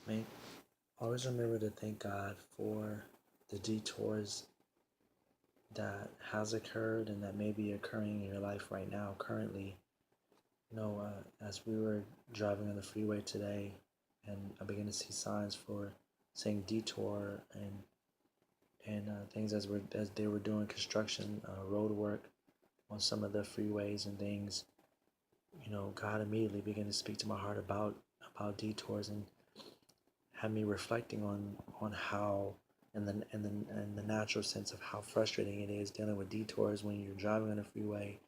Make always remember to thank God for the detours that has occurred and that may be occurring in your life right now, currently. As we were driving on the freeway today, and I began to see signs for saying detour and things as they were doing construction, road work on some of the freeways and things. God immediately began to speak to my heart about detours and had me reflecting on how in the natural sense of how frustrating it is dealing with detours when you're driving on a freeway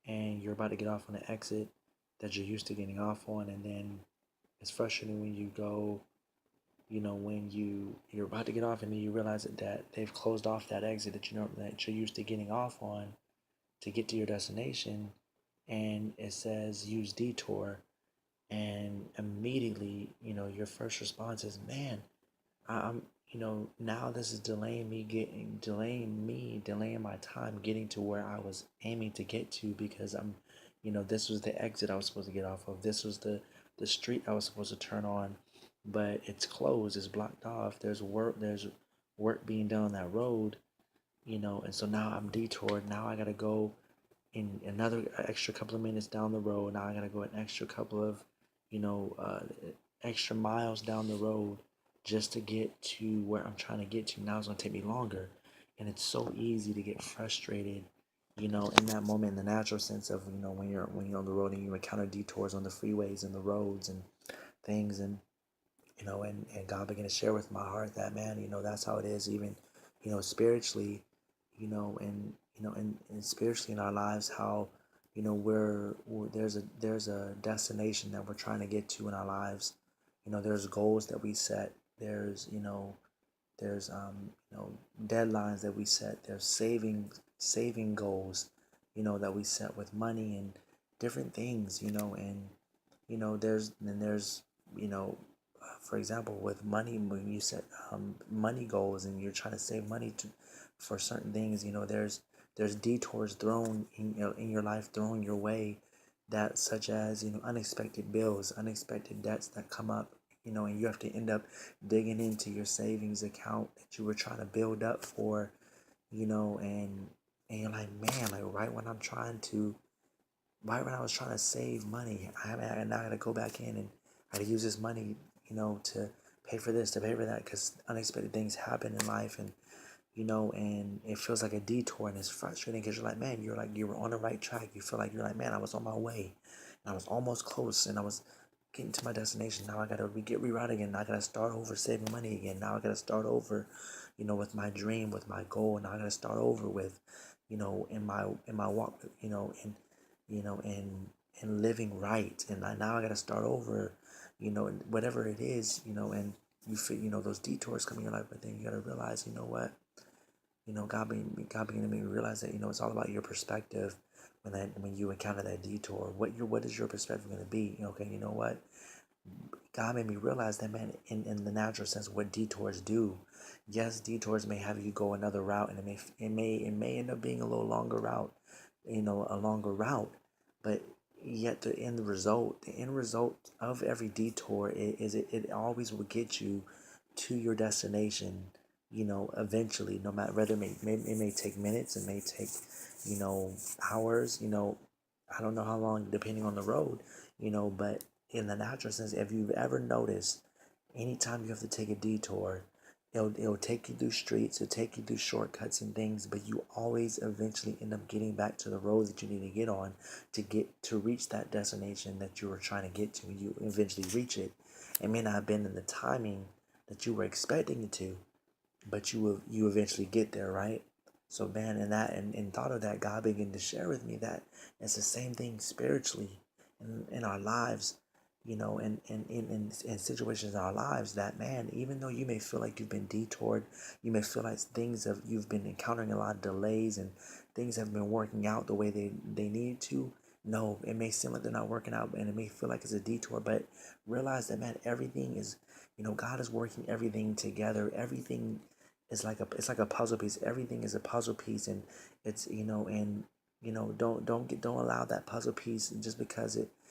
and you're about to get off on an exit that you're used to getting off on, and then it's frustrating when you go, when you're about to get off and then you realize that they've closed off that exit that you're used to getting off on to get to your destination, and it says use detour, and immediately your first response is, man, I'm now this is delaying my time getting to where I was aiming to get to, because this was the exit I was supposed to get off of. This was the street I was supposed to turn on, but it's closed, it's blocked off. There's work being done on that road, and so now I'm detoured. Now I gotta go in another extra couple of minutes down the road. Now I gotta go an extra couple of, you know, uh, extra miles down the road just to get to where I'm trying to get to. Now it's gonna take me longer, and it's so easy to get frustrated, in that moment, in the natural sense of when you're on the road and you encounter detours on the freeways and the roads and things, and God began to share with my heart that, man, that's how it is, even, spiritually, and spiritually in our lives, how, there's a destination that we're trying to get to in our lives. There's goals that we set. There's deadlines that we set. There's saving goals, that we set with money and different things, and there's you know for example, with money, when you set money goals and you're trying to save money for certain things, there's detours thrown in your life, thrown your way, that such as unexpected bills, unexpected debts that come up, and you have to end up digging into your savings account that you were trying to build up for, and you're like, man, like right when I was trying to save money, I now got to go back in and I got to use this money, to pay for this, to pay for that, because unexpected things happen in life, and it feels like a detour, and it's frustrating because you're like, man, you're like, you were on the right track. You feel like you're like, man, I was on my way, and I was almost close, and I was getting to my destination. Now I gotta get rerouted again. Now I gotta start over saving money again. Now I gotta start over, with my dream, with my goal. Now I gotta start over with, in my walk, and living right. And now I gotta start over, and whatever it is, and you feel, those detours come in your life, but then you gotta realize, what, God began to make me realize that, it's all about your perspective when you encounter that detour. What is your perspective going to be? Okay, you know what? God made me realize that, man, in the natural sense, what detours do. Yes, detours may have you go another route, and it may end up being a little longer route, a longer route, but yet the end result of every detour is it always will get you to your destination, eventually, no matter whether it may take minutes, it may take, hours, I don't know how long, depending on the road, but in the natural sense, if you've ever noticed, anytime you have to take a detour, it'll take you through streets, it'll take you through shortcuts and things, but you always eventually end up getting back to the road that you need to get on to reach that destination that you were trying to get to. You eventually reach it. It may not have been in the timing that you were expecting it to, but you eventually get there, right? So, man, and thought of that, God began to share with me that it's the same thing spiritually in our lives, in situations in our lives, that, man, even though you may feel like you've been detoured, you may feel like you've been encountering a lot of delays, and things have been working out the way they need to. No, it may seem like they're not working out, and it may feel like it's a detour, but realize that, man, everything is, God is working everything together. Everything is like a puzzle piece. Everything is a puzzle piece, and it's, and don't allow that puzzle piece, just because